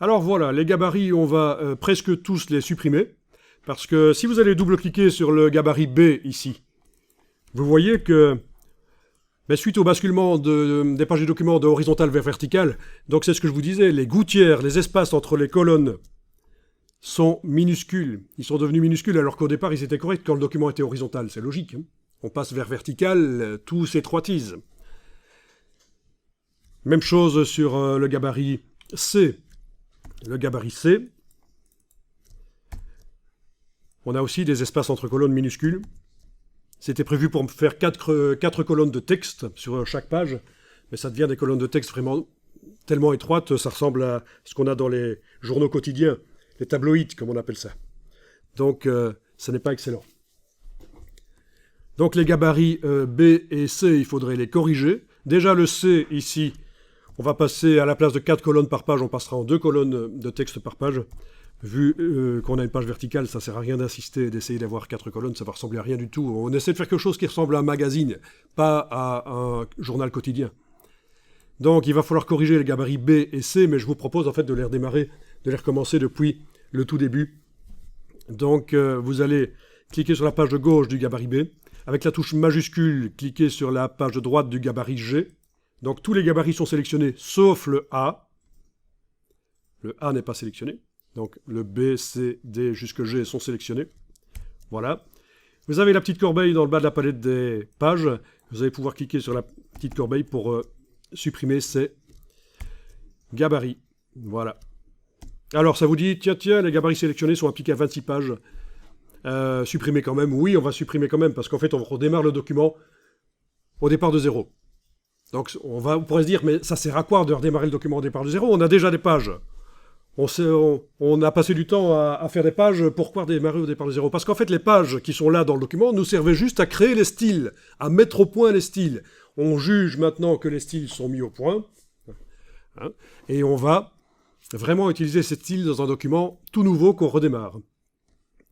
Alors voilà, les gabarits, on va presque tous les supprimer. Parce que si vous allez double-cliquer sur le gabarit B ici, vous voyez que suite au basculement des pages du document de horizontal vers vertical, donc c'est ce que je vous disais, les gouttières, les espaces entre les colonnes sont minuscules. Ils sont devenus minuscules alors qu'au départ ils étaient corrects quand le document était horizontal. C'est logique. Hein. On passe vers vertical, tout s'étroitise. Même chose sur le gabarit C. Le gabarit C, on a aussi des espaces entre colonnes minuscules. C'était prévu pour faire 4 colonnes de texte sur chaque page, mais ça devient des colonnes de texte vraiment tellement étroites, ça ressemble à ce qu'on a dans les journaux quotidiens, les tabloïds, comme on appelle ça. Donc, ça n'est pas excellent. Donc, les gabarits B et C, il faudrait les corriger. Déjà, le C, ici, on va passer à la place de 4 colonnes par page, on passera en 2 colonnes de texte par page. Vu qu'on a une page verticale, ça ne sert à rien d'insister et d'essayer d'avoir 4 colonnes, ça va ressembler à rien du tout. On essaie de faire quelque chose qui ressemble à un magazine, pas à un journal quotidien. Donc il va falloir corriger les gabarits B et C, mais je vous propose en fait de les redémarrer, de les recommencer depuis le tout début. Donc vous allez cliquer sur la page de gauche du gabarit B. Avec la touche majuscule, cliquez sur la page de droite du gabarit G. Donc tous les gabarits sont sélectionnés, sauf le A. Le A n'est pas sélectionné. Donc le B, C, D jusque G sont sélectionnés. Voilà. Vous avez la petite corbeille dans le bas de la palette des pages. Vous allez pouvoir cliquer sur la petite corbeille pour supprimer ces gabarits. Voilà. Alors ça vous dit, tiens, les gabarits sélectionnés sont appliqués à 26 pages. Supprimer quand même. Oui, on va supprimer quand même, parce qu'en fait on redémarre le document au départ de 0. Donc on pourrait se dire, mais ça sert à quoi de redémarrer le document au départ de 0 ? On a déjà des pages. On a passé du temps à faire des pages, pourquoi démarrer au départ de 0 ? Parce qu'en fait, les pages qui sont là dans le document nous servaient juste à créer les styles, à mettre au point les styles. On juge maintenant que les styles sont mis au point, hein, et on va vraiment utiliser ces styles dans un document tout nouveau qu'on redémarre.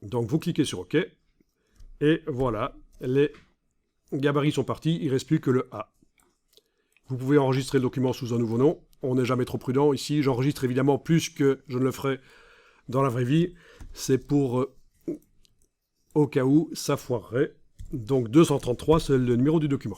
Donc vous cliquez sur OK, et voilà, les gabarits sont partis, il ne reste plus que le A. Vous pouvez enregistrer le document sous un nouveau nom. On n'est jamais trop prudent. Ici, j'enregistre évidemment plus que je ne le ferai dans la vraie vie. C'est pour, au cas où, ça foirerait. Donc 233, c'est le numéro du document.